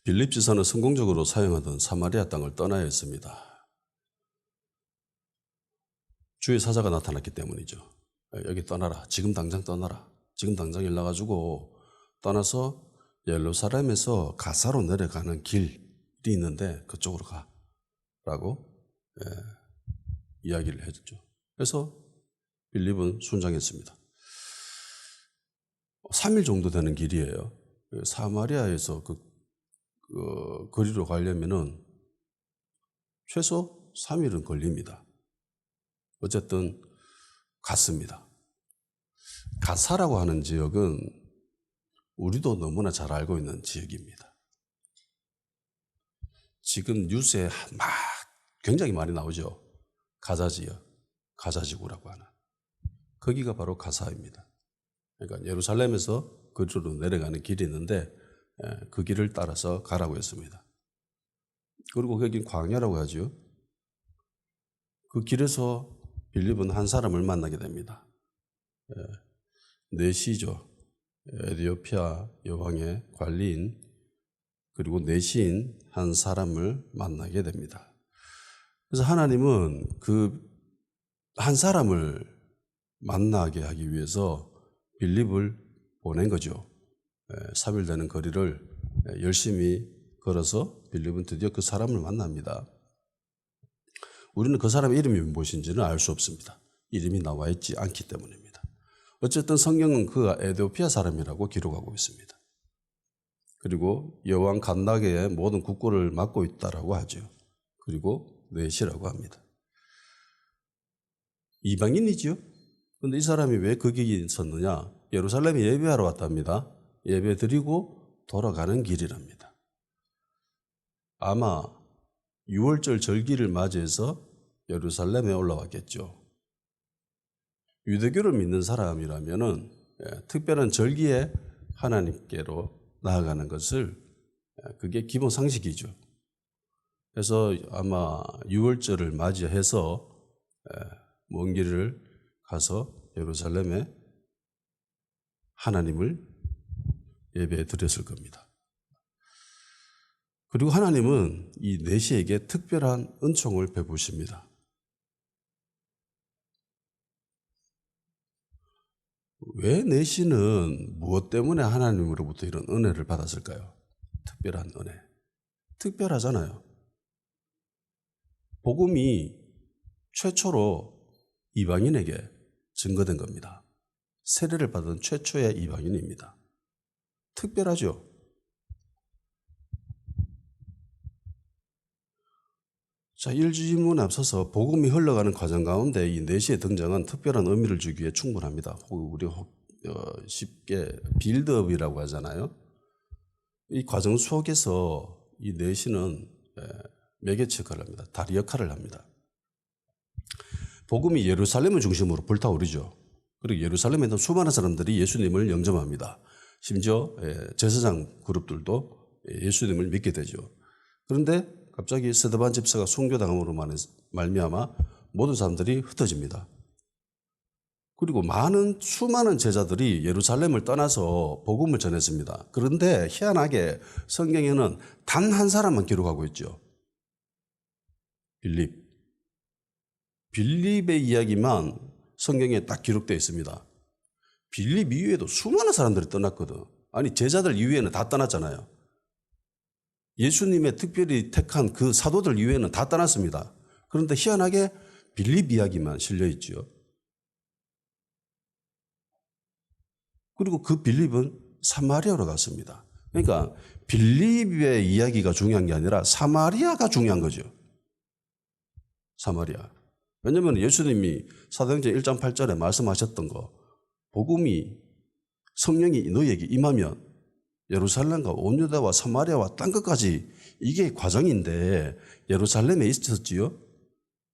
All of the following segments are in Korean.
빌립 지사는 성공적으로 사용하던 사마리아 땅을 떠나야 했습니다. 주의 사자가 나타났기 때문이죠. 여기 떠나라. 지금 당장 떠나라. 지금 당장 일나가지고 떠나서 예루살렘에서 가사로 내려가는 길이 있는데 그쪽으로 가라고 이야기를 해줬죠. 그래서 빌립은 순장했습니다. 3일 정도 되는 길이에요. 사마리아에서 그 거리로 가려면은 최소 3일은 걸립니다. 어쨌든 갔습니다. 가사라고 하는 지역은 우리도 너무나 잘 알고 있는 지역입니다. 지금 뉴스에 막 굉장히 많이 나오죠. 가자 지역, 가자 지구라고 하는. 거기가 바로 가사입니다. 그러니까 예루살렘에서 그쪽으로 내려가는 길이 있는데 그 길을 따라서 가라고 했습니다. 그리고 거긴 광야라고 하죠. 그 길에서 빌립은 한 사람을 만나게 됩니다. 내시죠. 에티오피아 여왕의 관리인 그리고 내시인 한 사람을 만나게 됩니다. 그래서 하나님은 그 한 사람을 만나게 하기 위해서 빌립을 보낸 거죠. 3일 되는 거리를 열심히 걸어서 빌립은 드디어 그 사람을 만납니다. 우리는 그 사람의 이름이 무엇인지는 알 수 없습니다. 이름이 나와 있지 않기 때문입니다. 어쨌든 성경은 그가 에티오피아 사람이라고 기록하고 있습니다. 그리고 여왕 간다게의 모든 국고를 맡고 있다라고 하죠. 그리고 내시라고 합니다. 이방인이죠. 그런데 이 사람이 왜 거기에 있었느냐? 예루살렘에 예배하러 왔답니다. 예배 드리고 돌아가는 길이랍니다. 아마 6월절 절기를 맞이해서 예루살렘에 올라왔겠죠. 유대교를 믿는 사람이라면은 특별한 절기에 하나님께로 나아가는 것을 그게 기본 상식이죠. 그래서 아마 6월절을 맞이해서 먼 길을 가서 예루살렘에 하나님을 예배해 드렸을 겁니다. 그리고 하나님은 이 내시에게 특별한 은총을 베푸십니다. 왜 내시는 무엇 때문에 하나님으로부터 이런 은혜를 받았을까요? 특별한 은혜. 특별하잖아요. 복음이 최초로 이방인에게 증거된 겁니다. 세례를 받은 최초의 이방인입니다. 특별하죠. 자, 1주일문에 앞서서 복음이 흘러가는 과정 가운데 이 내시의 등장은 특별한 의미를 주기에 충분합니다. 우리 쉽게 빌드업이라고 하잖아요. 이 과정 속에서 이 내시는 매개체 역할을 합니다. 다리 역할을 합니다. 복음이 예루살렘을 중심으로 불타오르죠. 그리고 예루살렘에 있는 수많은 사람들이 예수님을 영접합니다. 심지어 제사장 그룹들도 예수님을 믿게 되죠. 그런데 갑자기 스데반 집사가 순교당함으로 말미암아 모든 사람들이 흩어집니다. 그리고 수많은 제자들이 예루살렘을 떠나서 복음을 전했습니다. 그런데 희한하게 성경에는 단 한 사람만 기록하고 있죠. 빌립의 이야기만 성경에 딱 기록되어 있습니다. 빌립 이후에도 수많은 사람들이 떠났거든. 아니 제자들 이후에는 다 떠났잖아요. 예수님의 특별히 택한 그 사도들 이후에는 다 떠났습니다. 그런데 희한하게 빌립 이야기만 실려 있죠. 그리고 그 빌립은 사마리아로 갔습니다. 그러니까 빌립의 이야기가 중요한 게 아니라 사마리아가 중요한 거죠. 사마리아. 왜냐하면 예수님이 사도행전 1장 8절에 말씀하셨던 거, 복음이 성령이 너희에게 임하면 예루살렘과 온 유다와 사마리아와 땅 끝까지 이게 과정인데 예루살렘에 있었지요.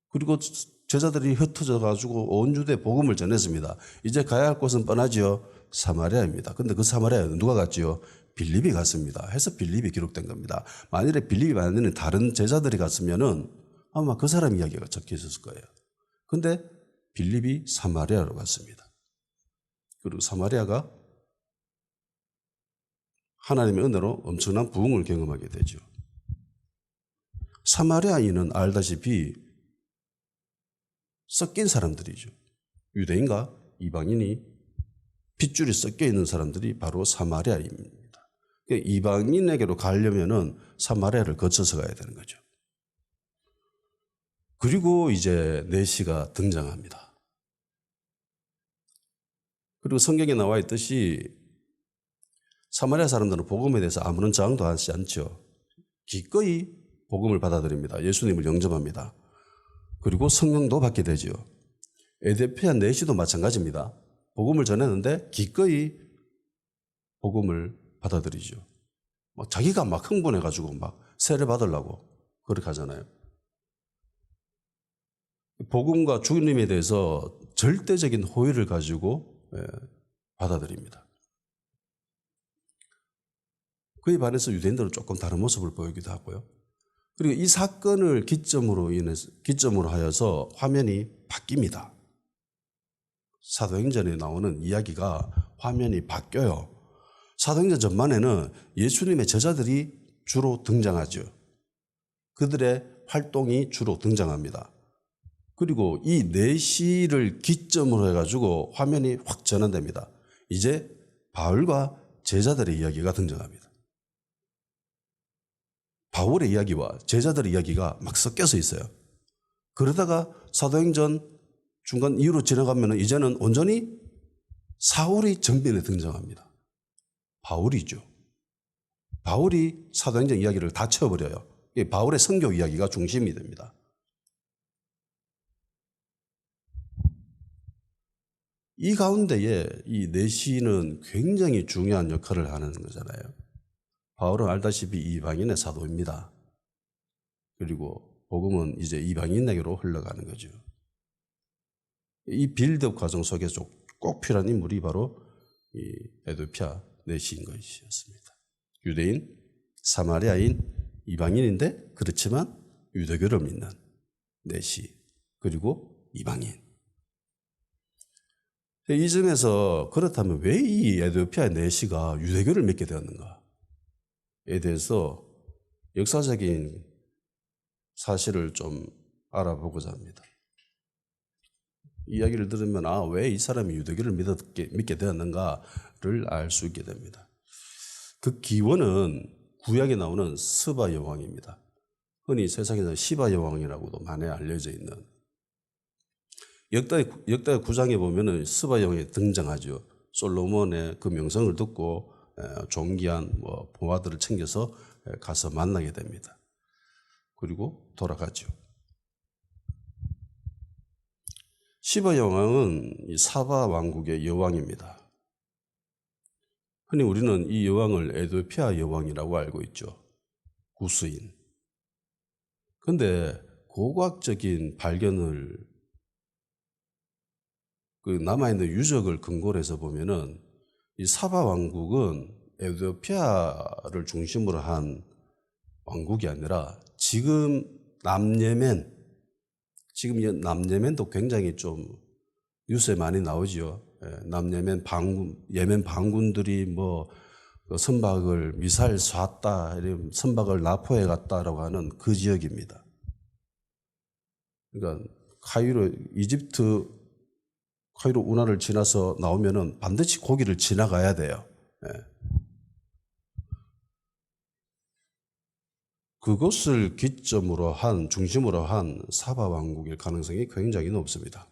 그리고 제자들이 흩어져 가지고 온 유대에 복음을 전했습니다. 이제 가야 할 곳은 뻔하지요. 사마리아입니다. 근데 그 사마리아에 누가 갔지요? 빌립이 갔습니다. 해서 빌립이 기록된 겁니다. 만일에 빌립이 아니면 다른 제자들이 갔으면은 아마 그 사람 이야기가 적혀 있었을 거예요. 근데 빌립이 사마리아로 갔습니다. 그리고 사마리아가 하나님의 은혜로 엄청난 부흥을 경험하게 되죠. 사마리아인은 알다시피 섞인 사람들이죠. 유대인과 이방인이 핏줄이 섞여 있는 사람들이 바로 사마리아인입니다. 그러니까 이방인에게로 가려면은 사마리아를 거쳐서 가야 되는 거죠. 그리고 이제 내시가 등장합니다. 그리고 성경에 나와 있듯이 사마리아 사람들은 복음에 대해서 아무런 저항도 하지 않죠. 기꺼이 복음을 받아들입니다. 예수님을 영접합니다. 그리고 성령도 받게 되죠. 에디오피아 내시도 마찬가지입니다. 복음을 전했는데 기꺼이 복음을 받아들이죠. 자기가 막 흥분해가지고 막 세례 받으려고 그렇게 하잖아요. 복음과 주님에 대해서 절대적인 호의를 가지고 받아들입니다. 그에 반해서 유대인들은 조금 다른 모습을 보이기도 하고요. 그리고 이 사건을 기점으로 하여서 화면이 바뀝니다. 사도행전에 나오는 이야기가 화면이 바뀌어요. 사도행전 전반에는 예수님의 제자들이 주로 등장하죠. 그들의 활동이 주로 등장합니다. 그리고 이 내시를 기점으로 해가지고 화면이 확 전환됩니다. 이제 바울과 제자들의 이야기가 등장합니다. 바울의 이야기와 제자들의 이야기가 막 섞여서 있어요. 그러다가 사도행전 중간 이후로 지나가면 이제는 온전히 사울이 정면에 등장합니다. 바울이죠. 바울이 사도행전 이야기를 다 채워버려요. 바울의 선교 이야기가 중심이 됩니다. 이 가운데에 이 내시는 굉장히 중요한 역할을 하는 거잖아요. 바울은 알다시피 이방인의 사도입니다. 그리고 복음은 이제 이방인에게로 흘러가는 거죠. 이 빌드업 과정 속에서 꼭 필요한 인물이 바로 이 에디오피아 내시인 것이었습니다. 유대인, 사마리아인, 이방인인데 그렇지만 유대교를 믿는 내시, 그리고 이방인. 이 점에서 그렇다면 왜 이 에디오피아 내시가 유대교를 믿게 되었는가에 대해서 역사적인 사실을 좀 알아보고자 합니다. 이야기를 들으면 왜 이 사람이 유대교를 믿게 되었는가를 알 수 있게 됩니다. 그 기원은 구약에 나오는 스바 여왕입니다. 흔히 세상에서 시바 여왕이라고도 많이 알려져 있는 역대 9장에 보면은 스바 여왕이 등장하죠. 솔로몬의 그 명성을 듣고 존귀한 보화들을 챙겨서 가서 만나게 됩니다. 그리고 돌아가죠. 시바 여왕은 이 사바 왕국의 여왕입니다. 흔히 우리는 이 여왕을 에디오피아 여왕이라고 알고 있죠. 구스인. 그런데 고고학적인 발견을 그 남아있는 유적을 근거로 해서 보면은 이 사바 왕국은 에디오피아를 중심으로 한 왕국이 아니라 지금 남예멘도 굉장히 좀 뉴스에 많이 나오지요. 남예멘 예멘 반군들이 선박을 미사일 쐈다, 선박을 납포해 갔다라고 하는 그 지역입니다. 그러니까 이집트 카이로 운하를 지나서 나오면은 반드시 거기를 지나가야 돼요. 그것을 중심으로 한 사바 왕국일 가능성이 굉장히 높습니다.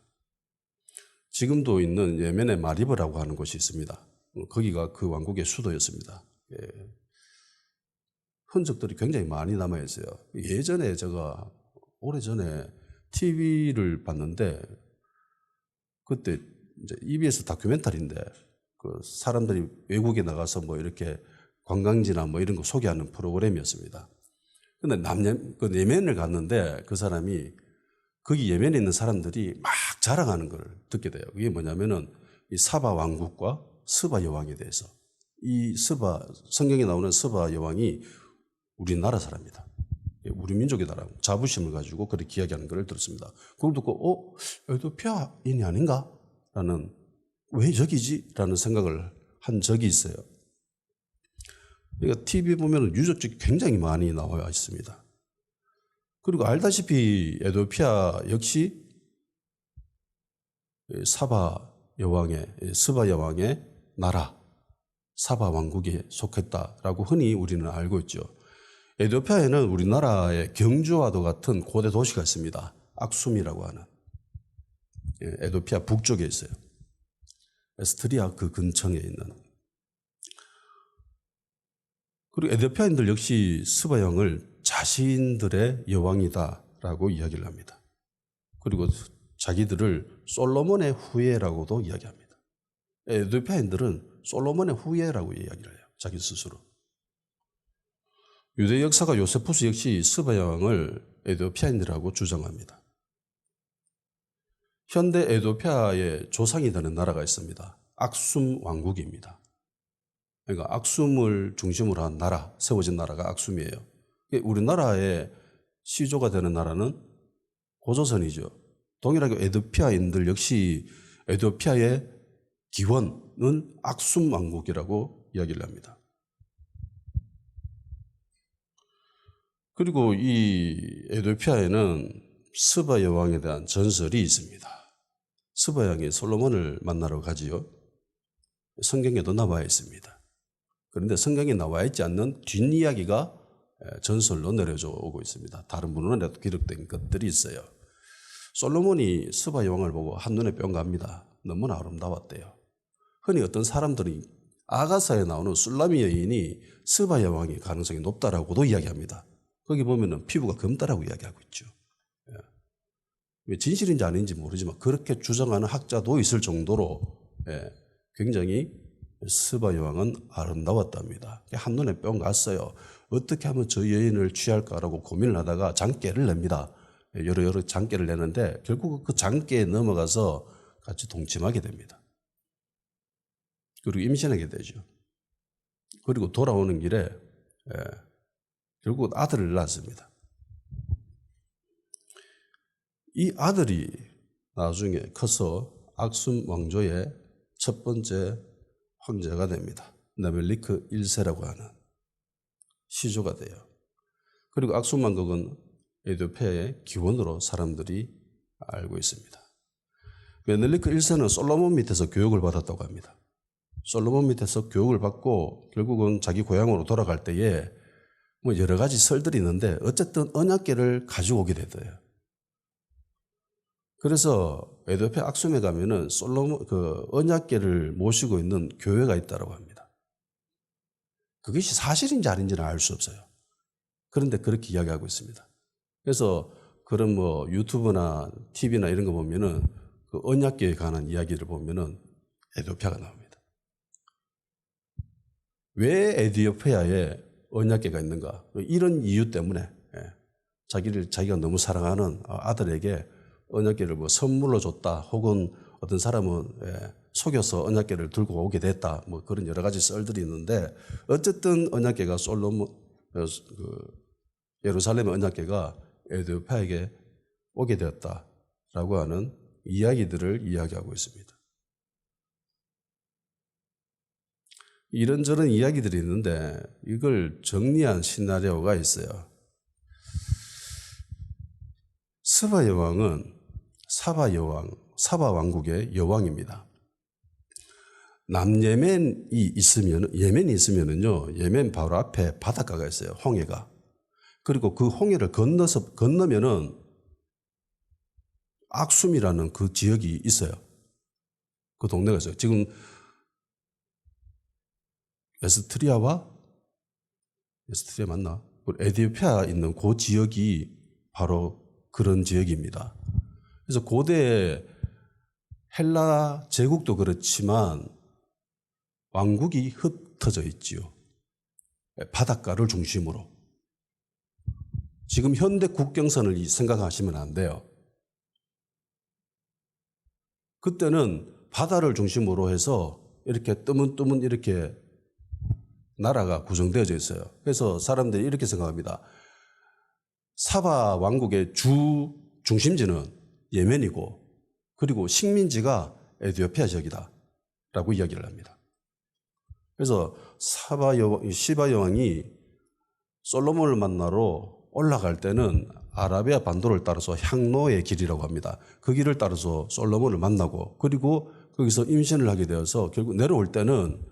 지금도 있는 예멘의 마리브라고 하는 곳이 있습니다. 거기가 그 왕국의 수도였습니다. 흔적들이 굉장히 많이 남아있어요. 예전에 제가 오래전에 TV를 봤는데 그때 이제 EBS 다큐멘터리인데 그 사람들이 외국에 나가서 이렇게 관광지나 이런 거 소개하는 프로그램이었습니다. 근데 예멘을 갔는데 그 사람이 거기 예멘에 있는 사람들이 막 자랑하는 걸 듣게 돼요. 그게 뭐냐면은 이 사바 왕국과 스바 여왕에 대해서 성경에 나오는 스바 여왕이 우리나라 사람이다. 우리 민족이다라고 자부심을 가지고 그렇게 이야기하는 걸 들었습니다. 그걸 듣고 에디오피아인이 아닌가? 라는 왜 저기지? 라는 생각을 한 적이 있어요. 그러니까 TV 보면 유적지 굉장히 많이 나와 있습니다. 그리고 알다시피 에도피아 역시 사바 여왕의 스바 여왕의 나라, 사바 왕국에 속했다라고 흔히 우리는 알고 있죠. 에티오피아에는 우리나라의 경주와도 같은 고대 도시가 있습니다. 악숨이라고 하는. 에티오피아 북쪽에 있어요. 에스트리아 그 근처에 있는. 그리고 에티오피아인들 역시 스바 여왕을 자신들의 여왕이다라고 이야기를 합니다. 그리고 자기들을 솔로몬의 후예라고도 이야기합니다. 에티오피아인들은 솔로몬의 후예라고 이야기를 해요. 자기 스스로. 유대 역사가 요세푸스 역시 스바 여왕을 에티오피아인이라고 주장합니다. 현대 에티오피아의 조상이 되는 나라가 있습니다. 악숨 왕국입니다. 그러니까 악숨을 중심으로 한 나라, 세워진 나라가 악숨이에요. 우리나라의 시조가 되는 나라는 고조선이죠. 동일하게 에티오피아인들 역시 에티오피아의 기원은 악숨 왕국이라고 이야기를 합니다. 그리고 이 에티오피아에는 스바 여왕에 대한 전설이 있습니다. 스바 여왕이 솔로몬을 만나러 가지요. 성경에도 나와 있습니다. 그런데 성경에 나와 있지 않는 뒷이야기가 전설로 내려져 오고 있습니다. 다른 문헌에도 기록된 것들이 있어요. 솔로몬이 스바 여왕을 보고 한눈에 뿅 갑니다. 너무나 아름다웠대요. 흔히 어떤 사람들이 아가사에 나오는 술라미 여인이 스바 여왕의 가능성이 높다라고도 이야기합니다. 거기 보면은 피부가 검다라고 이야기하고 있죠. 왜 진실인지 아닌지 모르지만 그렇게 주장하는 학자도 있을 정도로 굉장히 스바 여왕은 아름다웠답니다. 한눈에 뿅 갔어요. 어떻게 하면 저 여인을 취할까라고 고민을 하다가 장깨를 냅니다. 여러 장깨를 내는데 결국 그 장깨에 넘어가서 같이 동침하게 됩니다. 그리고 임신하게 되죠. 그리고 돌아오는 길에 결국 아들을 낳습니다. 이 아들이 나중에 커서 악숨 왕조의 첫 번째 황제가 됩니다. 네멜리크 1세라고 하는 시조가 돼요. 그리고 악숨 왕국은 에티오피아의 기원으로 사람들이 알고 있습니다. 네멜리크 1세는 솔로몬 밑에서 교육을 받았다고 합니다. 솔로몬 밑에서 교육을 받고 결국은 자기 고향으로 돌아갈 때에 뭐 여러 가지 설들이 있는데 어쨌든 언약궤를 가지고 오게 되더래요. 그래서 에티오피아 악숨에 가면은 솔로몬 그 언약궤를 모시고 있는 교회가 있다고 합니다. 그것이 사실인지 아닌지는 알 수 없어요. 그런데 그렇게 이야기하고 있습니다. 그래서 그런 뭐 유튜브나 TV나 이런 거 보면은 그 언약궤에 관한 이야기를 보면은 에티오피아가 나옵니다. 왜 에티오피아에 언약궤가 있는가? 이런 이유 때문에 자기가 너무 사랑하는 아들에게 언약궤를 뭐 선물로 줬다, 혹은 어떤 사람은 속여서 언약궤를 들고 오게 됐다, 뭐 그런 여러 가지 썰들이 있는데 어쨌든 언약궤가 예루살렘의 언약궤가 에티오피아에게 오게 되었다라고 하는 이야기들을 이야기하고 있습니다. 이런저런 이야기들이 있는데 이걸 정리한 시나리오가 있어요. 스바 여왕은 사바 왕국의 여왕입니다. 남예멘이 예멘이 있으면은요, 예멘 바로 앞에 바닷가가 있어요. 홍해가. 그리고 그 홍해를 건너면은 악숨이라는 그 지역이 있어요. 그 동네가 있어요. 지금 에스트리아 맞나? 에티오피아 있는 그 지역이 바로 그런 지역입니다. 그래서 고대 헬라 제국도 그렇지만 왕국이 흩어져 있지요. 바닷가를 중심으로. 지금 현대 국경선을 생각하시면 안 돼요. 그때는 바다를 중심으로 해서 이렇게 뜨문뜨문 이렇게 나라가 구성되어져 있어요. 그래서 사람들이 이렇게 생각합니다. 사바 왕국의 중심지는 예멘이고, 그리고 식민지가 에티오피아 지역이다 라고 이야기를 합니다. 그래서 시바 여왕이 솔로몬을 만나러 올라갈 때는 아라비아 반도를 따라서 향로의 길이라고 합니다. 그 길을 따라서 솔로몬을 만나고 그리고 거기서 임신을 하게 되어서 결국 내려올 때는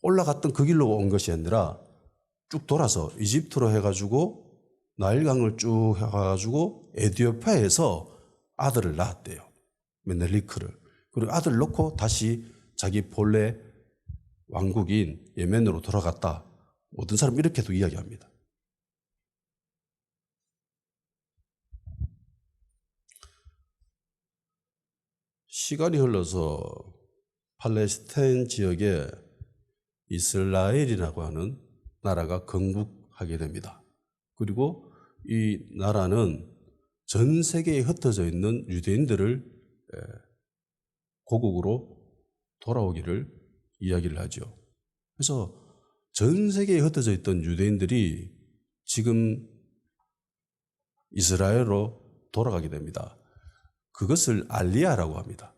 올라갔던 그 길로 온 것이 아니라 쭉 돌아서 이집트로 해가지고 나일강을 쭉 해가지고 에티오피아에서 아들을 낳았대요. 메넬리크를. 그리고 아들을 놓고 다시 자기 본래 왕국인 예멘으로 돌아갔다. 모든 사람 이렇게도 이야기합니다. 시간이 흘러서 팔레스타인 지역에 이스라엘이라고 하는 나라가 건국하게 됩니다. 그리고 이 나라는 전 세계에 흩어져 있는 유대인들을 고국으로 돌아오기를 이야기를 하죠. 그래서 전 세계에 흩어져 있던 유대인들이 지금 이스라엘로 돌아가게 됩니다. 그것을 알리야라고 합니다.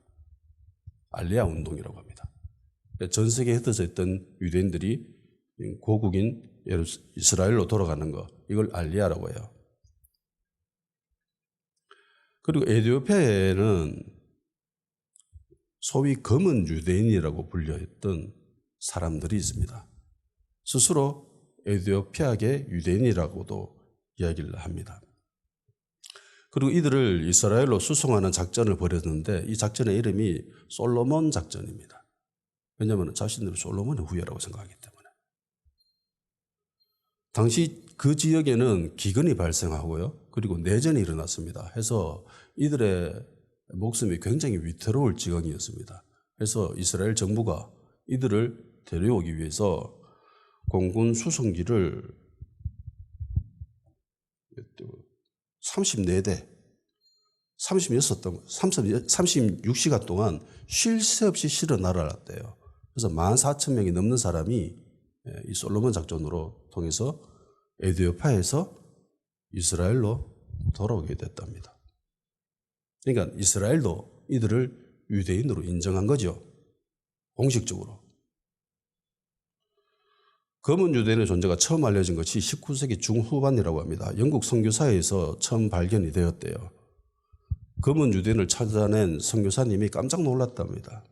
알리야 운동이라고 합니다. 전 세계에 흩어져 있던 유대인들이 고국인 이스라엘로 돌아가는 거, 이걸 알리야라고 해요. 그리고 에티오피아에는 소위 검은 유대인이라고 불려했던 사람들이 있습니다. 스스로 에티오피아계 유대인이라고도 이야기를 합니다. 그리고 이들을 이스라엘로 수송하는 작전을 벌였는데 이 작전의 이름이 솔로몬 작전입니다. 왜냐하면 자신들은 솔로몬의 후예라고 생각하기 때문에. 당시 그 지역에는 기근이 발생하고요. 그리고 내전이 일어났습니다. 해서 이들의 목숨이 굉장히 위태로울 지경이었습니다. 그래서 이스라엘 정부가 이들을 데려오기 위해서 공군 수송기를 34대, 36시간 동안 쉴 새 없이 실어 날아갔대요. 그래서 14,000명이 넘는 사람이 이 솔로몬 작전으로 통해서 에티오피아에서 이스라엘로 돌아오게 됐답니다. 그러니까 이스라엘도 이들을 유대인으로 인정한 거죠. 공식적으로. 검은 유대인의 존재가 처음 알려진 것이 19세기 중후반이라고 합니다. 영국 선교사에서 처음 발견이 되었대요. 검은 유대인을 찾아낸 선교사님이 깜짝 놀랐답니다.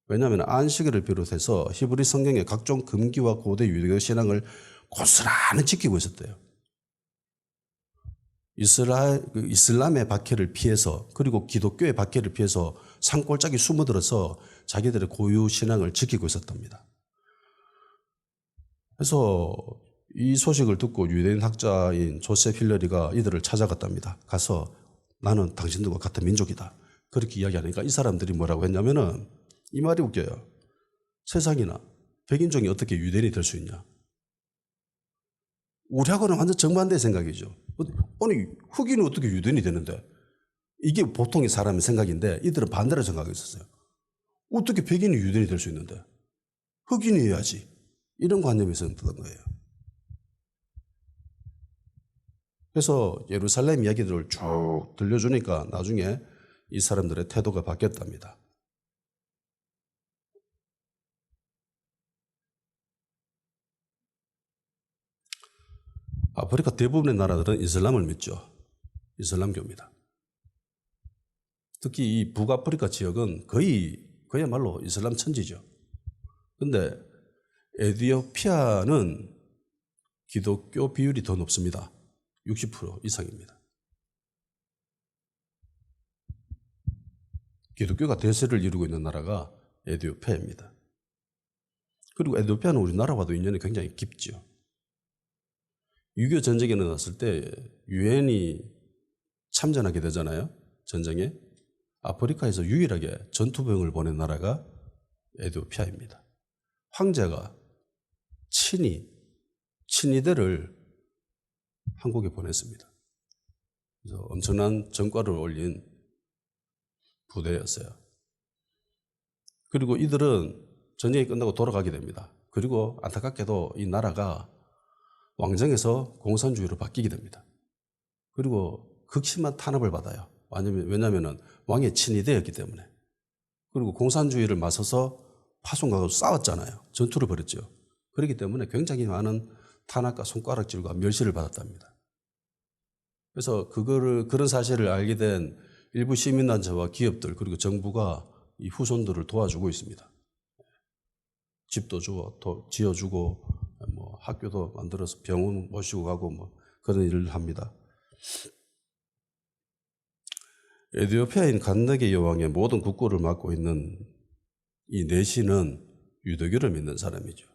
왜냐하면 안식일을 비롯해서 히브리 성경의 각종 금기와 고대 유대교 신앙을 고스란히 지키고 있었대요. 이슬람의 박해를 피해서 그리고 기독교의 박해를 피해서 산골짜기 숨어들어서 자기들의 고유 신앙을 지키고 있었답니다. 그래서 이 소식을 듣고 유대인 학자인 조셉 힐러리가 이들을 찾아갔답니다. 가서 나는 당신들과 같은 민족이다. 그렇게 이야기하니까 이 사람들이 뭐라고 했냐면은 이 말이 웃겨요. 세상이나 백인종이 어떻게 유대인이 될 수 있냐. 우리하고는 완전 정반대의 생각이죠. 아니 흑인은 어떻게 유대인이 되는데. 이게 보통의 사람의 생각인데 이들은 반대로 생각했었어요. 어떻게 백인이 유대인이 될 수 있는데. 흑인이어야지. 이런 관념에서 있었던 거예요. 그래서 예루살렘 이야기들을 쭉 들려주니까 나중에 이 사람들의 태도가 바뀌었답니다. 아프리카 대부분의 나라들은 이슬람을 믿죠. 이슬람교입니다. 특히 이 북아프리카 지역은 그야말로 이슬람 천지죠. 그런데 에티오피아는 기독교 비율이 더 높습니다. 60% 이상입니다. 기독교가 대세를 이루고 있는 나라가 에티오피아입니다. 그리고 에티오피아는 우리나라와도 인연이 굉장히 깊죠. 6.25 전쟁이 일어났을 때 유엔이 참전하게 되잖아요. 전쟁에. 아프리카에서 유일하게 전투병을 보낸 나라가 에티오피아입니다. 황제가 친위대를 한국에 보냈습니다. 그래서 엄청난 전과를 올린 부대였어요. 그리고 이들은 전쟁이 끝나고 돌아가게 됩니다. 그리고 안타깝게도 이 나라가 왕정에서 공산주의로 바뀌게 됩니다. 그리고 극심한 탄압을 받아요. 왜냐하면 왕의 친위대였기 때문에. 그리고 공산주의를 맞서서 파송가고 싸웠잖아요. 전투를 벌였죠. 그렇기 때문에 굉장히 많은 탄압과 손가락질과 멸시를 받았답니다. 그래서 그런 사실을 알게 된 일부 시민단체와 기업들 그리고 정부가 이 후손들을 도와주고 있습니다. 집도 지어주고 뭐 학교도 만들어서 병원 모시고 가고 뭐 그런 일을 합니다. 에티오피아인 간다게 여왕의 모든 국고를 맡고 있는 이 내시는 유대교를 믿는 사람이죠.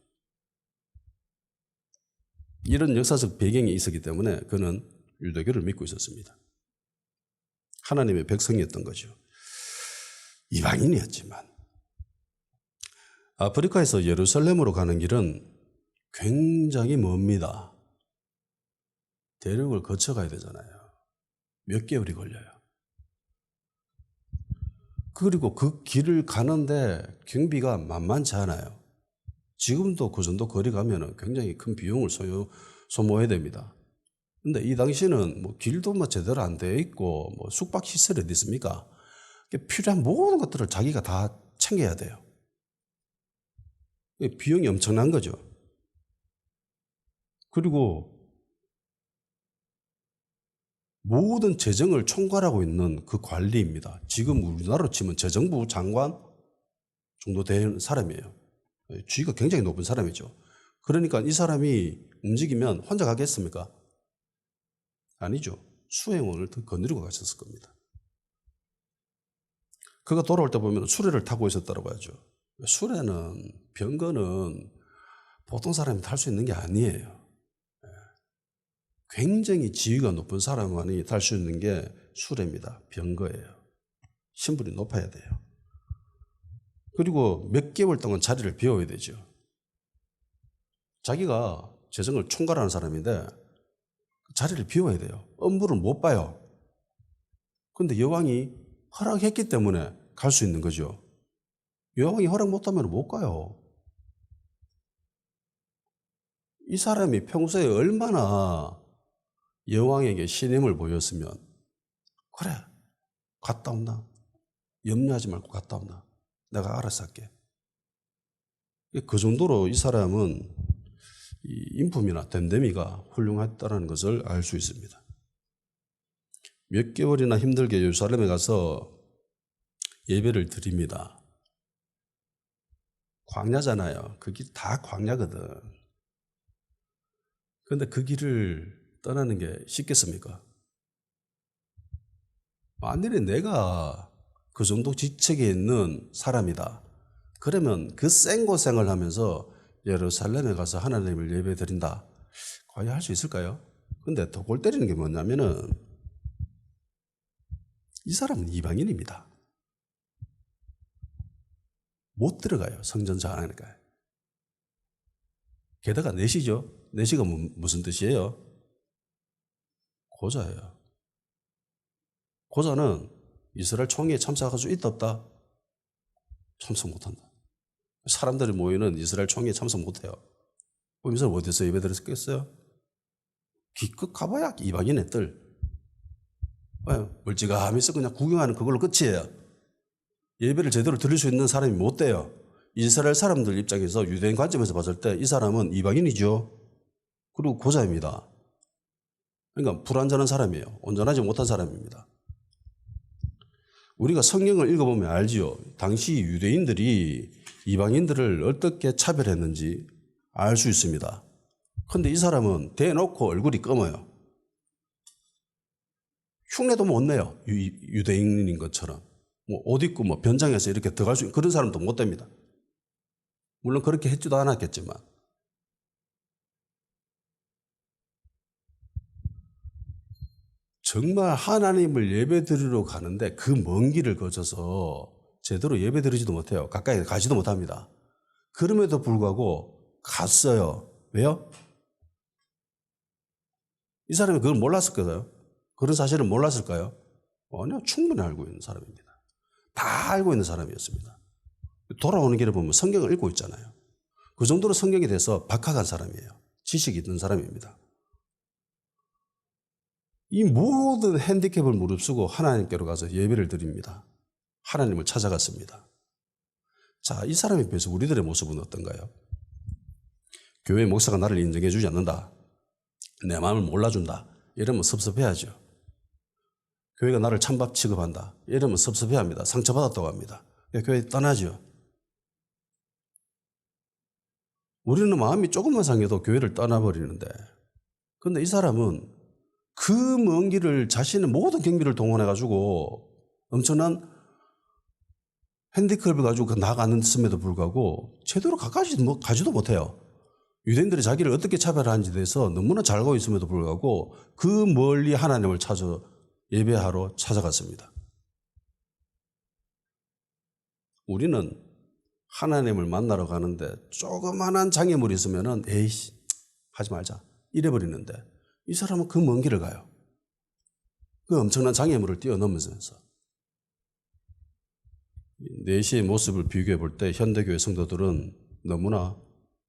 이런 역사적 배경이 있었기 때문에 그는 유대교를 믿고 있었습니다. 하나님의 백성이었던 거죠. 이방인이었지만 아프리카에서 예루살렘으로 가는 길은 굉장히 멉니다. 대륙을 거쳐가야 되잖아요. 몇 개월이 걸려요. 그리고 그 길을 가는데 경비가 만만치 않아요. 지금도 그 정도 거리 가면 굉장히 큰 비용을 소모해야 됩니다. 근데 이 당시는 뭐 길도 뭐 제대로 안 돼 있고 뭐 숙박 시설이 어디 있습니까? 필요한 모든 것들을 자기가 다 챙겨야 돼요. 비용이 엄청난 거죠. 그리고 모든 재정을 총괄하고 있는 그 관리입니다. 지금 우리나라로 치면 재정부 장관 정도 되는 사람이에요. 지위가 굉장히 높은 사람이죠. 그러니까 이 사람이 움직이면 혼자 가겠습니까? 아니죠. 수행원을 더 거느리고 가셨을 겁니다. 그가 돌아올 때 보면 수레를 타고 있었다고 하죠. 수레는, 병거는 보통 사람이 탈 수 있는 게 아니에요. 굉장히 지위가 높은 사람만이 탈 수 있는 게 수레입니다. 병거예요. 신분이 높아야 돼요. 그리고 몇 개월 동안 자리를 비워야 되죠. 자기가 재정을 총괄하는 사람인데 자리를 비워야 돼요. 업무를 못 봐요. 그런데 여왕이 허락했기 때문에 갈 수 있는 거죠. 여왕이 허락 못하면 못 가요. 이 사람이 평소에 얼마나 여왕에게 신임을 보였으면 그래 갔다 온다. 염려하지 말고 갔다 온다. 내가 알아서 할게. 그 정도로 이 사람은 이 인품이나 됨됨이가 훌륭했다는 것을 알 수 있습니다. 몇 개월이나 힘들게 예루살렘에 가서 예배를 드립니다. 광야잖아요. 그 길 다 광야거든. 그런데 그 길을 떠나는 게 쉽겠습니까? 만일에 내가 그 정도 지책에 있는 사람이다. 그러면 그 생고생을 하면서 예루살렘에 가서 하나님을 예배 드린다. 과연 할 수 있을까요? 근데 더 골 때리는 게 뭐냐면은 이 사람은 이방인입니다. 못 들어가요. 성전 잘하니까. 게다가 내시죠. 내시가 무슨 뜻이에요? 고자예요. 고자는 이스라엘 총회에 참석할 수 있다 없다? 참석 못한다. 사람들이 모이는 이스라엘 총회에 참석 못해요. 그럼 이 사람 어디서 예배 드렸겠어요? 기껏 가봐야 이방인 애들. 멀찌감해서 그냥 구경하는 그걸로 끝이에요. 예배를 제대로 드릴 수 있는 사람이 못 돼요. 이스라엘 사람들 입장에서 유대인 관점에서 봤을 때 이 사람은 이방인이죠. 그리고 고자입니다. 그러니까 불완전한 사람이에요. 온전하지 못한 사람입니다. 우리가 성경을 읽어보면 알지요. 당시 유대인들이 이방인들을 어떻게 차별했는지 알 수 있습니다. 그런데 이 사람은 대놓고 얼굴이 검어요. 흉내도 못 내요. 유대인인 것처럼. 뭐 옷 입고 뭐 변장해서 이렇게 들어갈 수 있는 그런 사람도 못 됩니다. 물론 그렇게 했지도 않았겠지만. 정말 하나님을 예배드리러 가는데 그 먼 길을 거쳐서 제대로 예배드리지도 못해요. 가까이 가지도 못합니다. 그럼에도 불구하고 갔어요. 왜요? 이 사람이 그걸 몰랐을까요? 그런 사실을 몰랐을까요? 아니요. 충분히 알고 있는 사람입니다. 다 알고 있는 사람이었습니다. 돌아오는 길에 보면 성경을 읽고 있잖아요. 그 정도로 성경에 대해서 박학한 사람이에요. 지식이 있는 사람입니다. 이 모든 핸디캡을 무릅쓰고 하나님께로 가서 예배를 드립니다. 하나님을 찾아갔습니다. 자, 이 사람에 비해서 우리들의 모습은 어떤가요? 교회 목사가 나를 인정해 주지 않는다. 내 마음을 몰라준다. 이러면 섭섭해하죠. 교회가 나를 찬밥 취급한다. 이러면 섭섭해합니다. 상처받았다고 합니다. 교회 떠나죠. 우리는 마음이 조금만 상해도 교회를 떠나버리는데, 근데 이 사람은 그 먼 길을 자신의 모든 경비를 동원해가지고 엄청난 핸디캡을 가지고 나아갔음에도 불구하고 제대로 가지도 못해요. 유대인들이 자기를 어떻게 차별하는지에 대해서 너무나 잘 알고 있음에도 불구하고 그 멀리 하나님을 찾아 예배하러 찾아갔습니다. 우리는 하나님을 만나러 가는데 조그만한 장애물이 있으면은 에이씨 하지 말자 이래버리는데 이 사람은 그 먼 길을 가요. 그 엄청난 장애물을 뛰어넘으면서. 내시의 모습을 비교해 볼 때 현대교회 성도들은 너무나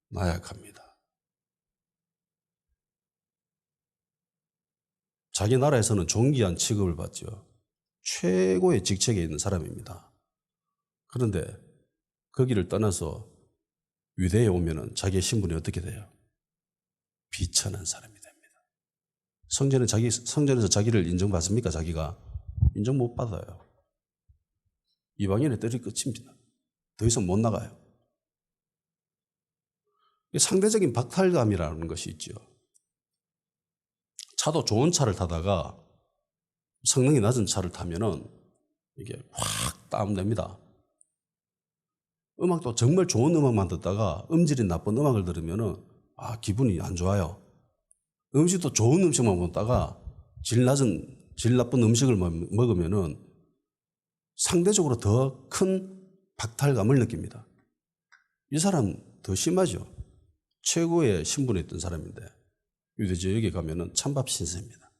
나약합니다. 자기 나라에서는 존귀한 취급을 받죠. 최고의 직책에 있는 사람입니다. 그런데 거기를 떠나서 유대에 오면은 자기의 신분이 어떻게 돼요? 비천한 사람이 됩니다. 성전에서 자기를 인정받습니까? 자기가 인정 못 받아요. 이방인의 뜰이 끝입니다. 더 이상 못 나가요. 상대적인 박탈감이라는 것이 있죠. 차도 좋은 차를 타다가 성능이 낮은 차를 타면은 이게 확 다운됩니다. 음악도 정말 좋은 음악만 듣다가 음질이 나쁜 음악을 들으면은 기분이 안 좋아요. 음식도 좋은 음식만 먹다가 질 나쁜 음식을 먹으면은 상대적으로 더 큰 박탈감을 느낍니다. 이 사람 더 심하죠. 최고의 신분에 있던 사람인데 유대 지역에 가면은 찬밥 신세입니다.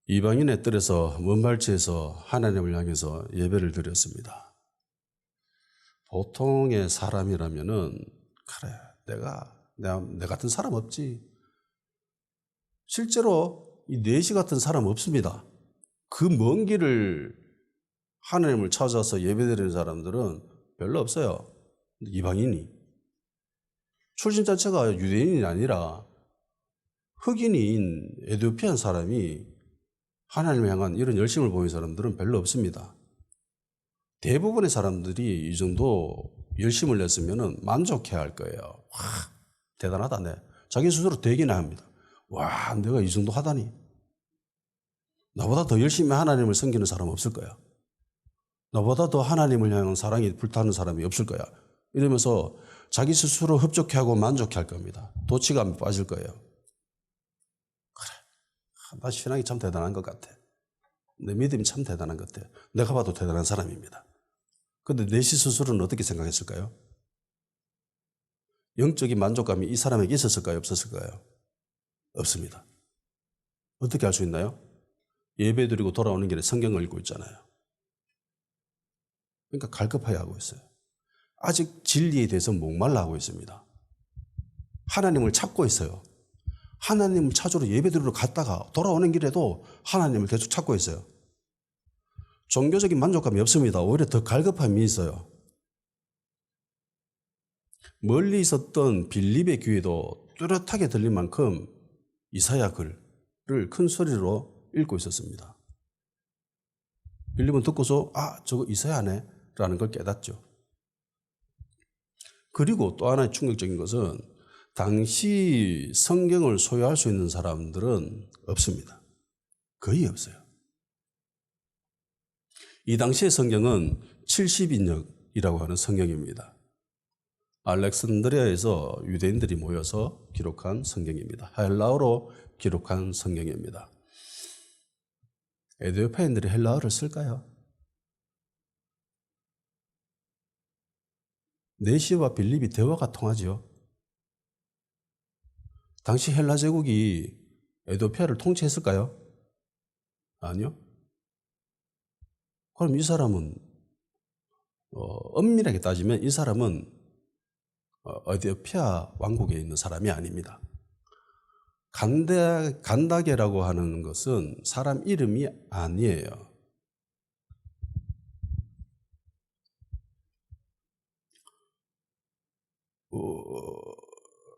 이방인의 뜰에서 먼발치에서 하나님을 향해서 예배를 드렸습니다. 보통의 사람이라면은 그래 내 같은 사람 없지. 실제로 이 내시 같은 사람 없습니다. 그 먼 길을 하나님을 찾아서 예배드리는 사람들은 별로 없어요. 이방인이. 출신 자체가 유대인이 아니라 흑인인 에티오피안 사람이 하나님을 향한 이런 열심을 보이는 사람들은 별로 없습니다. 대부분의 사람들이 이 정도 열심을 냈으면 만족해야 할 거예요. 와, 대단하다. 자기 스스로 되기나 합니다. 와, 내가 이 정도 하다니. 나보다 더 열심히 하나님을 섬기는 사람 없을 거야. 나보다 더 하나님을 향한 사랑이 불타는 사람이 없을 거야. 이러면서 자기 스스로 흡족해하고 만족해할 겁니다. 도취감에 빠질 거예요. 그래, 나 신앙이 참 대단한 것 같아. 내 믿음이 참 대단한 것 같아. 내가 봐도 대단한 사람입니다. 그런데 내시 스스로는 어떻게 생각했을까요? 영적인 만족감이 이 사람에게 있었을까요? 없었을까요? 없습니다. 어떻게 알 수 있나요? 예배드리고 돌아오는 길에 성경을 읽고 있잖아요. 그러니까 갈급하게 하고 있어요. 아직 진리에 대해서 목말라 하고 있습니다. 하나님을 찾고 있어요. 하나님을 찾으러 예배드리러 갔다가 돌아오는 길에도 하나님을 계속 찾고 있어요. 종교적인 만족감이 없습니다. 오히려 더 갈급함이 있어요. 멀리 있었던 빌립의 귀에도 뚜렷하게 들릴 만큼 이사야 글을 큰 소리로 읽고 있었습니다. 빌립은 듣고서 저거 이사야네 라는 걸 깨닫죠. 그리고 또 하나의 충격적인 것은 당시 성경을 소유할 수 있는 사람들은 없습니다. 거의 없어요. 이 당시의 성경은 70인역이라고 하는 성경입니다. 알렉산드리아에서 유대인들이 모여서 기록한 성경입니다. 헬라어로 기록한 성경입니다. 에티오피아인들이 헬라어를 쓸까요? 내시와 빌립이 대화가 통하죠. 당시 헬라 제국이 에티오피아를 통치했을까요? 아니요. 그럼 이 사람은 엄밀하게 따지면 이 사람은 에티오피아 왕국에 있는 사람이 아닙니다. 간다게라고 하는 것은 사람 이름이 아니에요.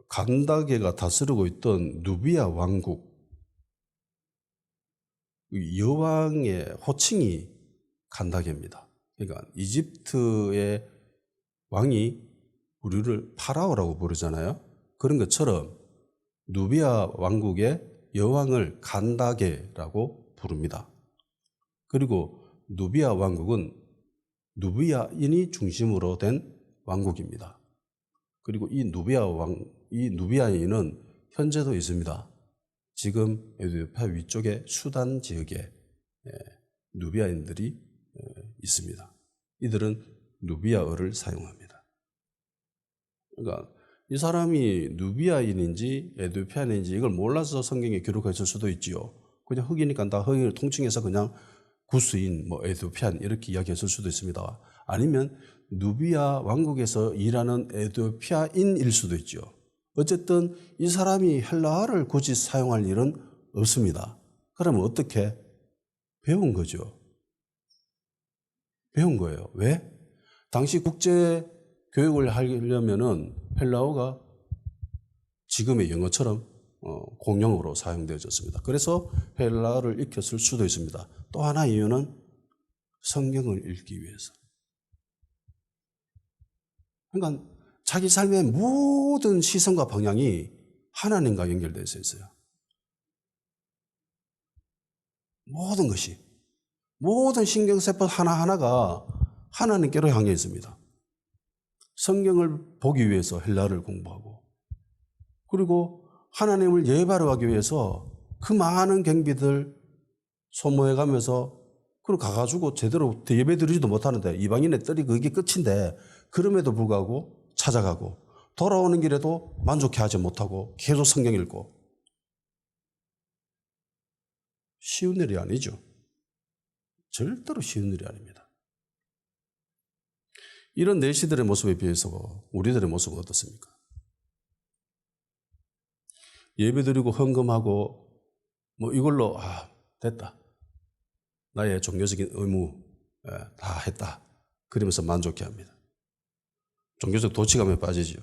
간다게가 다스리고 있던 누비아 왕국, 여왕의 호칭이 간다게입니다. 그러니까 이집트의 왕이 우리를 파라오라고 부르잖아요. 그런 것처럼 누비아 왕국의 여왕을 간다게라고 부릅니다. 그리고 누비아 왕국은 누비아인이 중심으로 된 왕국입니다. 그리고 이 누비아인은 현재도 있습니다. 지금 에티오피아 위쪽에 수단 지역에 누비아인들이 있습니다. 이들은 누비아어를 사용합니다. 그러니까 이 사람이 누비아인인지 에티오피아인인지 이걸 몰라서 성경에 기록했을 수도 있지요. 그냥 흑이니까 다 흑인을 통칭해서 그냥 구스인, 에티오피안 이렇게 이야기했을 수도 있습니다. 아니면 누비아 왕국에서 일하는 에티오피아인일 수도 있죠. 어쨌든 이 사람이 헬라어를 굳이 사용할 일은 없습니다. 그러면 어떻게? 배운 거죠. 배운 거예요. 왜? 당시 국제 교육을 하려면은 헬라어가 지금의 영어처럼 공용어로 사용되어졌습니다. 그래서 헬라어를 익혔을 수도 있습니다. 또 하나 이유는 성경을 읽기 위해서. 그러니까 자기 삶의 모든 시선과 방향이 하나님과 연결되어 있어요. 모든 것이, 모든 신경세포 하나하나가 하나님께로 향해 있습니다. 성경을 보기 위해서 헬라어를 공부하고, 그리고 하나님을 예배하러 가기 위해서 그 많은 경비들 소모해 가면서 그리고 가가지고 제대로 예배 드리지도 못하는데 이방인의 뜰이 그게 끝인데 그럼에도 불구하고 찾아가고 돌아오는 길에도 만족해 하지 못하고 계속 성경 읽고. 쉬운 일이 아니죠. 절대로 쉬운 일이 아닙니다. 이런 내시들의 모습에 비해서 우리들의 모습은 어떻습니까? 예배드리고 헌금하고 이걸로 됐다. 나의 종교적인 의무 다 했다. 그러면서 만족해합니다. 종교적 도취감에 빠지죠.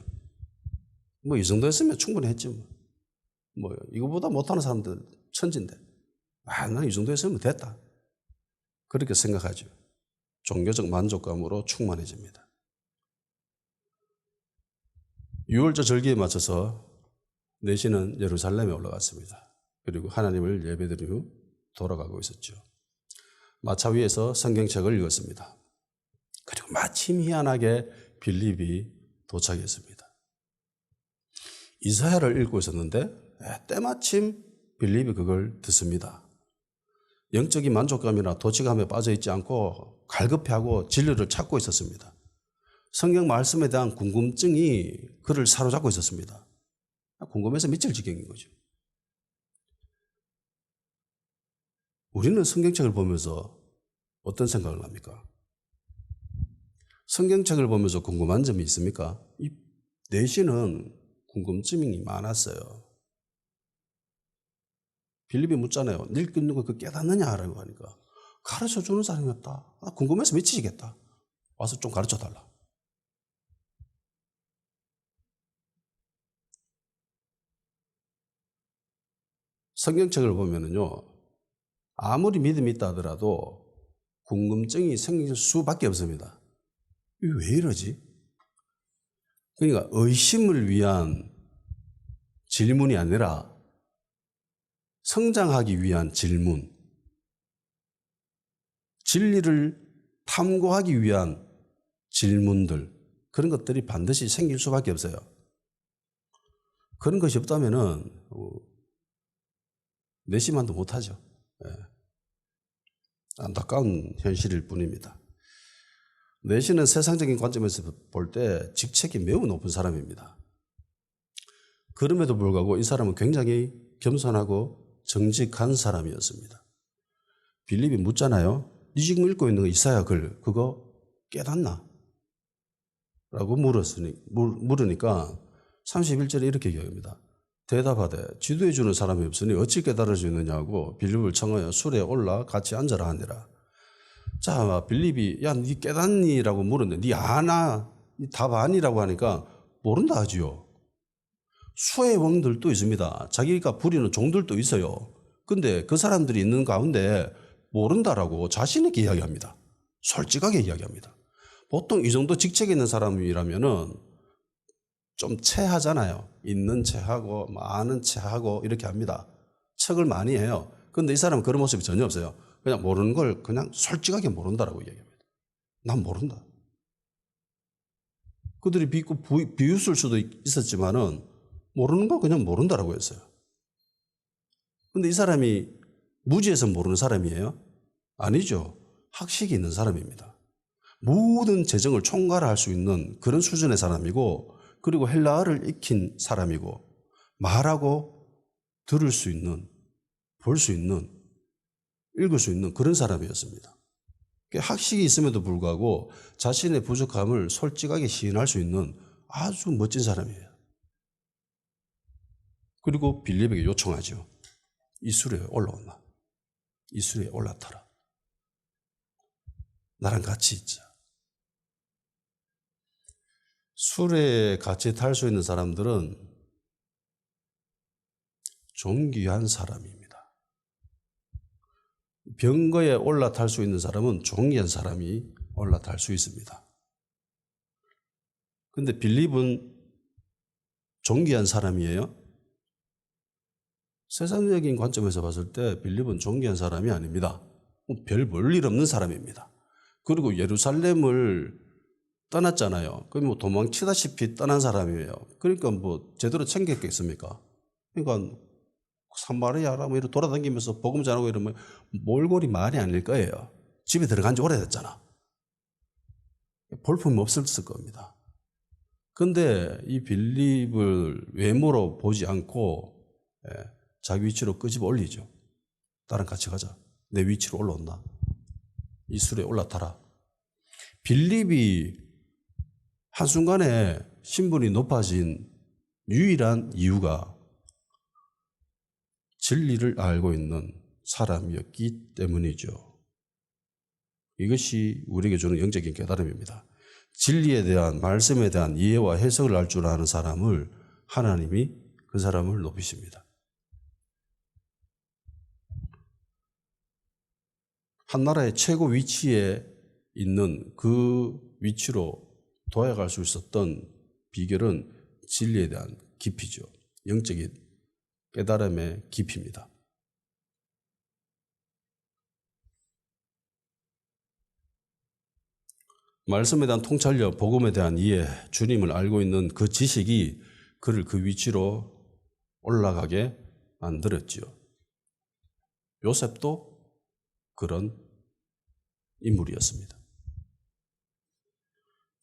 이 정도 했으면 충분히 했지. 이거보다 못하는 사람들 천진데. 난 이 정도 했으면 됐다. 그렇게 생각하죠. 종교적 만족감으로 충만해집니다. 6월절 절기에 맞춰서 내시는 예루살렘에 올라갔습니다. 그리고 하나님을 예배드린 후 돌아가고 있었죠. 마차 위에서 성경책을 읽었습니다. 그리고 마침 희한하게 빌립이 도착했습니다. 이사야를 읽고 있었는데 때마침 빌립이 그걸 듣습니다. 영적인 만족감이나 도취감에 빠져있지 않고 갈급해하고 진리를 찾고 있었습니다. 성경 말씀에 대한 궁금증이 그를 사로잡고 있었습니다. 궁금해서 미칠 지경인 거죠. 우리는 성경책을 보면서 어떤 생각을 합니까? 성경책을 보면서 궁금한 점이 있습니까? 이 내시는 궁금증이 많았어요. 빌립이 묻잖아요. 읽는 거 깨닫느냐라고 하니까 가르쳐주는 사람이 없다. 궁금해서 미치겠다. 와서 좀 가르쳐달라. 성경책을 보면은요, 아무리 믿음이 있다 하더라도 궁금증이 생길 수밖에 없습니다. 이게 왜 이러지? 그러니까 의심을 위한 질문이 아니라 성장하기 위한 질문, 진리를 탐구하기 위한 질문들, 그런 것들이 반드시 생길 수밖에 없어요. 그런 것이 없다면은 내심만도 못하죠. 안타까운 현실일 뿐입니다. 내시는 세상적인 관점에서 볼 때 직책이 매우 높은 사람입니다. 그럼에도 불구하고 이 사람은 굉장히 겸손하고 정직한 사람이었습니다. 빌립이 묻잖아요. 네 지금 읽고 있는 이사야 글 그거 깨닫나? 라고 물으니까 31절에 이렇게 얘기합니다. 대답하되 지도해 주는 사람이 없으니 어찌 깨달을 수 있느냐고 빌립을 청하여 술에 올라 같이 앉으라 하니라. 자, 빌립이 야, 니 깨닫니라고 물었는데 니 아나? 답 아니라고 하니까 모른다 하지요. 수의 왕들도 있습니다. 자기가 부리는 종들도 있어요. 근데 그 사람들이 있는 가운데 모른다라고 자신 있게 이야기합니다. 솔직하게 이야기합니다. 보통 이 정도 직책에 있는 사람이라면은 좀 체하잖아요. 있는 체하고 아는 체하고 이렇게 합니다. 척을 많이 해요. 근데 이 사람은 그런 모습이 전혀 없어요. 그냥 모르는 걸 그냥 솔직하게 모른다라고 이야기합니다. 난 모른다. 그들이 비웃을 수도 있었지만은 모르는 거 그냥 모른다라고 했어요. 근데 이 사람이 무지해서 모르는 사람이에요? 아니죠. 학식이 있는 사람입니다. 모든 재정을 총괄할 수 있는 그런 수준의 사람이고, 그리고 헬라어를 익힌 사람이고, 말하고 들을 수 있는, 볼 수 있는, 읽을 수 있는 그런 사람이었습니다. 학식이 있음에도 불구하고 자신의 부족함을 솔직하게 시인할 수 있는 아주 멋진 사람이에요. 그리고 빌립에게 요청하죠. 이 수레에 올라오나? 이 수레에 올라타라. 나랑 같이 있자. 수레에 같이 탈 수 있는 사람들은 존귀한 사람입니다. 병거에 올라탈 수 있는 사람은 존귀한 사람이 올라탈 수 있습니다. 근데 빌립은 존귀한 사람이에요? 세상적인 관점에서 봤을 때 빌립은 존귀한 사람이 아닙니다. 별 볼 일 없는 사람입니다. 그리고 예루살렘을 떠났잖아요. 그럼 뭐 도망치다시피 떠난 사람이에요. 그러니까 뭐 제대로 챙겼겠습니까? 그러니까 사마리아라 뭐 이렇게 돌아다니면서 복음 전하고 이러면 몰골이 말이 아닐 거예요. 집에 들어간 지 오래됐잖아. 볼품이 없었을 겁니다. 근데 이 빌립을 외모로 보지 않고 자기 위치로 끄집어 올리죠. 나랑 같이 가자. 내 위치로 올라온다. 이 수레에 올라타라. 빌립이 한순간에 신분이 높아진 유일한 이유가 진리를 알고 있는 사람이었기 때문이죠. 이것이 우리에게 주는 영적인 깨달음입니다. 진리에 대한, 말씀에 대한 이해와 해석을 할 줄 아는 사람을 하나님이 그 사람을 높이십니다. 한 나라의 최고 위치에 있는 그 위치로 도약할 수 있었던 비결은 진리에 대한 깊이죠. 영적인 깨달음의 깊이입니다. 말씀에 대한 통찰력, 복음에 대한 이해, 주님을 알고 있는 그 지식이 그를 그 위치로 올라가게 만들었지요. 요셉도 그런 인물이었습니다.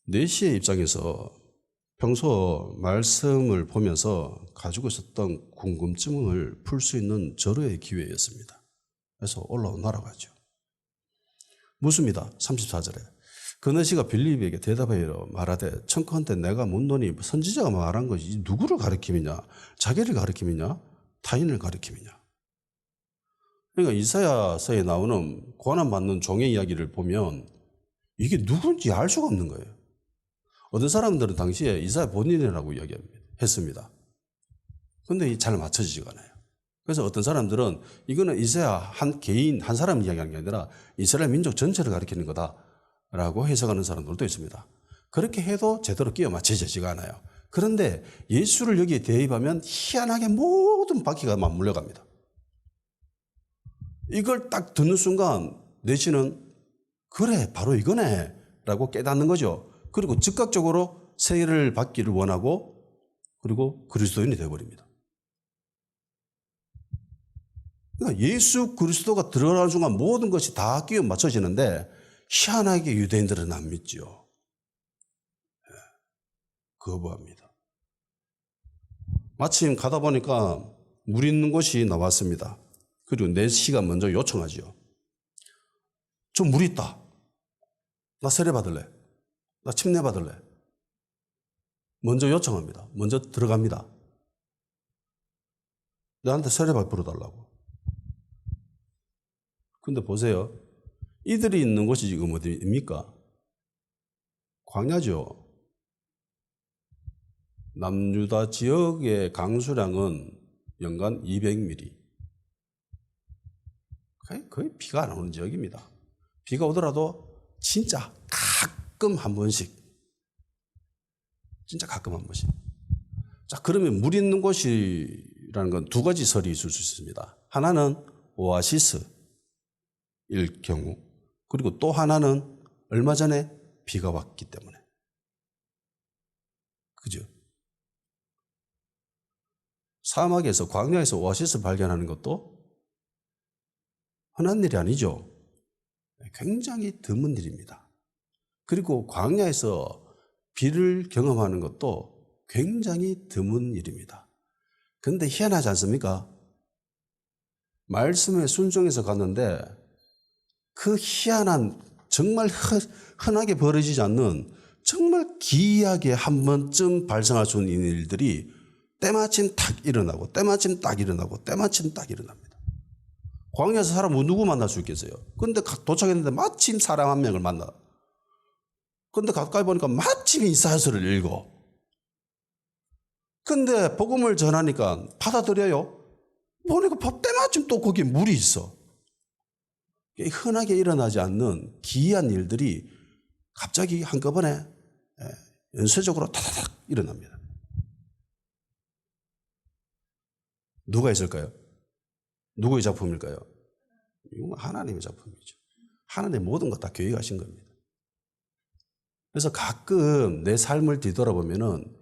내시의 입장에서 평소 말씀을 보면서 가지고 있었던 궁금증을 풀 수 있는 절호의 기회였습니다. 그래서 올라오나라고 하죠. 묻습니다. 34절에. 그 너시가 빌립에게 대답하여 말하되 청컨대 내가 묻노니 선지자가 말한 것이 누구를 가리킴이냐? 자기를 가리킴이냐? 타인을 가리킴이냐? 그러니까 이사야서에 나오는 고난받는 종의 이야기를 보면 이게 누군지 알 수가 없는 거예요. 어떤 사람들은 당시에 이사야 본인이라고 이야기했습니다. 그런데 잘 맞춰지지가 않아요. 그래서 어떤 사람들은 이거는 이사야 한 개인, 한 사람 이야기하는 게 아니라 이스라엘 민족 전체를 가리키는 거다라고 해석하는 사람들도 있습니다. 그렇게 해도 제대로 끼워 맞춰지지가 않아요. 그런데 예수를 여기에 대입하면 희한하게 모든 바퀴가 맞물려 갑니다. 이걸 딱 듣는 순간 내시는 그래 바로 이거네 라고 깨닫는 거죠. 그리고 즉각적으로 세례를 받기를 원하고 그리고 그리스도인이 되어버립니다. 그러니까 예수 그리스도가 들어가는 순간 모든 것이 다 끼워 맞춰지는데 희한하게 유대인들은 안 믿죠. 거부합니다. 마침 가다 보니까 물 있는 곳이 나왔습니다. 그리고 내시가 먼저 요청하지요. 좀 물 있다. 나 세례 받을래. 나 침례 받을래. 먼저 요청합니다. 먼저 들어갑니다. 너한테 세례 베풀어 달라고. 근데 보세요. 이들이 있는 곳이 지금 어디입니까? 광야죠. 남유다 지역의 강수량은 연간 200mm. 거의 비가 안 오는 지역입니다. 비가 오더라도 진짜 가끔 한 번씩. 진짜 가끔 한 번씩. 자, 그러면 물 있는 곳이라는 건 두 가지 설이 있을 수 있습니다. 하나는 오아시스일 경우, 그리고 또 하나는 얼마 전에 비가 왔기 때문에. 그죠? 사막에서, 광야에서 오아시스 발견하는 것도 흔한 일이 아니죠. 굉장히 드문 일입니다. 그리고 광야에서 비를 경험하는 것도 굉장히 드문 일입니다. 그런데 희한하지 않습니까? 말씀에 순종해서 갔는데 그 희한한, 정말 흔하게 벌어지지 않는, 정말 기이하게 한 번쯤 발생할 수 있는 일들이 때마침 딱 일어나고, 때마침 딱 일어나고, 때마침 딱 일어납니다. 광야에서 사람 누구 만날 수 있겠어요? 근데 도착했는데 마침 사람 한 명을 만나. 근데 가까이 보니까 마침 이사야서를 읽어. 근데 복음을 전하니까 받아들여요. 보니까 때마침 또 거기에 물이 있어. 흔하게 일어나지 않는 기이한 일들이 갑자기 한꺼번에 연쇄적으로 타다닥 일어납니다. 누가 있을까요? 누구의 작품일까요? 이건 하나님의 작품이죠. 하나님의 모든 것 다 계획하신 겁니다. 그래서 가끔 내 삶을 뒤돌아보면은,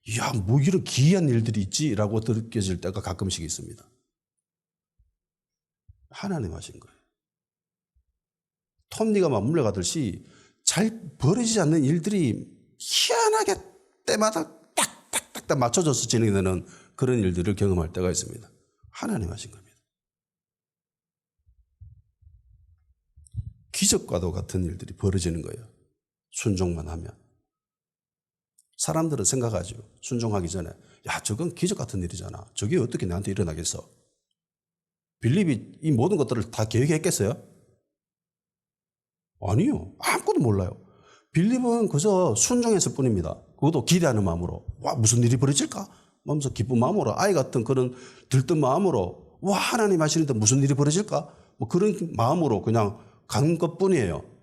이야, 뭐 이런 기이한 일들이 있지라고 느껴질 때가 가끔씩 있습니다. 하나님 하신 거예요. 톱니가 맞물려 가듯이 잘 벌어지지 않는 일들이 희한하게 때마다 딱딱딱 맞춰져서 진행되는 그런 일들을 경험할 때가 있습니다. 하나님 하신 겁니다. 기적과도 같은 일들이 벌어지는 거예요. 순종만 하면. 사람들은 생각하죠. 순종하기 전에, 야, 저건 기적 같은 일이잖아. 저게 어떻게 나한테 일어나겠어? 빌립이 이 모든 것들을 다 계획했겠어요? 아니요. 아무것도 몰라요. 빌립은 그저 순종했을 뿐입니다. 그것도 기대하는 마음으로. 와, 무슨 일이 벌어질까? 하면서 기쁜 마음으로, 아이 같은 그런 들뜬 마음으로, 와, 하나님 하시는데 무슨 일이 벌어질까? 뭐 그런 마음으로 그냥 간 것뿐이에요.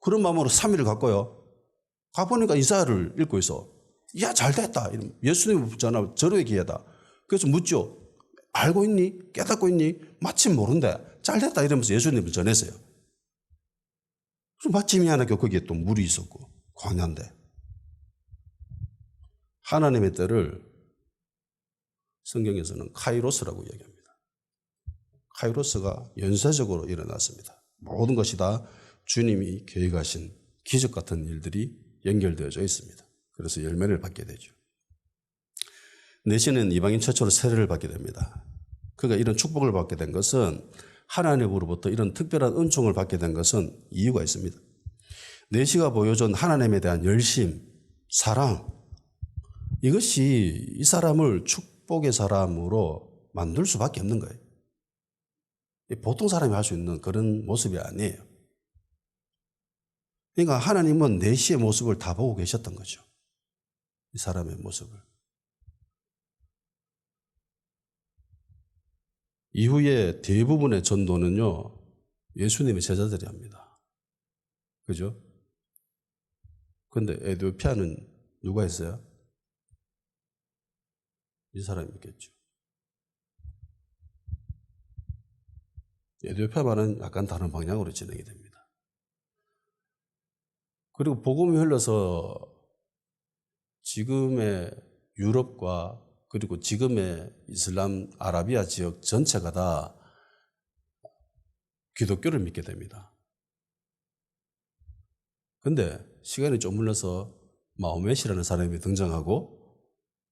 그런 마음으로 3일을 갔고요. 가보니까 이사야를 읽고 있어. 야, 잘 됐다. 예수님 붙잖아. 저러의 기회다. 그래서 묻죠. 알고 있니? 깨닫고 있니? 마침 모른대. 잘 됐다. 이러면서 예수님을 전했어요. 그래서 마침이 하나 거기에 또 물이 있었고, 광야인데. 하나님의 때를 성경에서는 카이로스라고 이야기합니다. 카이로스가 연쇄적으로 일어났습니다. 모든 것이 다 주님이 계획하신 기적 같은 일들이 연결되어져 있습니다. 그래서 열매를 받게 되죠. 내시는 이방인 최초로 세례를 받게 됩니다. 그가 이런 축복을 받게 된 것은, 하나님으로부터 이런 특별한 은총을 받게 된 것은 이유가 있습니다. 내시가 보여준 하나님에 대한 열심, 사랑, 이것이 이 사람을 축복의 사람으로 만들 수밖에 없는 거예요. 보통 사람이 할 수 있는 그런 모습이 아니에요. 그러니까 하나님은 내시의 모습을 다 보고 계셨던 거죠. 이 사람의 모습을. 이후에 대부분의 전도는요, 예수님의 제자들이 합니다. 그죠? 근데 에티오피아는 누가 했어요? 이 사람이 있겠죠. 에티오피아만은 약간 다른 방향으로 진행이 됩니다. 그리고 복음이 흘러서 지금의 유럽과 그리고 지금의 이슬람 아라비아 지역 전체가 다 기독교를 믿게 됩니다. 근데 시간이 좀 흘러서 마호멧이라는 사람이 등장하고,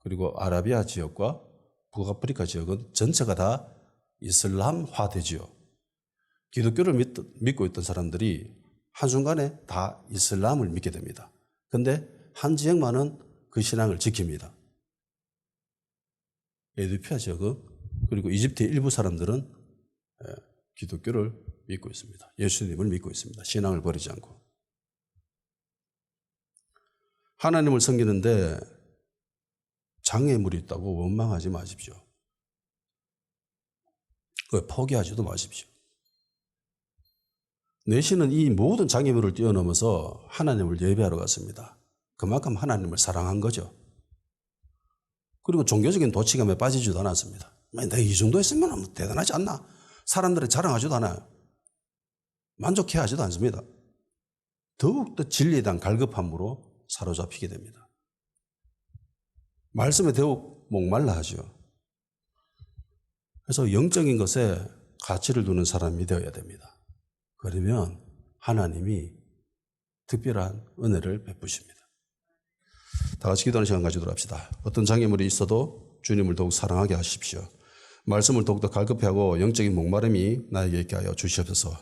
그리고 아라비아 지역과 북아프리카 지역은 전체가 다 이슬람화 되지요. 기독교를 믿고 있던 사람들이 한순간에 다 이슬람을 믿게 됩니다. 근데 한 지역만은 그 신앙을 지킵니다. 에티오피아 지역은 그리고 이집트의 일부 사람들은 기독교를 믿고 있습니다. 예수님을 믿고 있습니다. 신앙을 버리지 않고. 하나님을 섬기는데 장애물이 있다고 원망하지 마십시오. 포기하지도 마십시오. 내시는 이 모든 장애물을 뛰어넘어서 하나님을 예배하러 갔습니다. 그만큼 하나님을 사랑한 거죠. 그리고 종교적인 도치감에 빠지지도 않았습니다. 내가 이 정도 했으면 대단하지 않나? 사람들이 자랑하지도 않아요. 만족해 하지도 않습니다. 더욱더 진리에 대한 갈급함으로 사로잡히게 됩니다. 말씀에 더욱 목말라 하죠. 그래서 영적인 것에 가치를 두는 사람이 되어야 됩니다. 그러면 하나님이 특별한 은혜를 베푸십니다. 다 같이 기도하는 시간 가지도록 합시다. 어떤 장애물이 있어도 주님을 더욱 사랑하게 하십시오. 말씀을 더욱더 갈급해하고 영적인 목마름이 나에게 있게 하여 주시옵소서.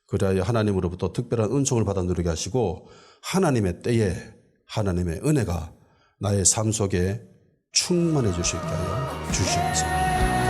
그리하여 하나님으로부터 특별한 은총을 받아 누리게 하시고 하나님의 때에 하나님의 은혜가 나의 삶 속에 충만해 주실 게 하여 주시옵소서.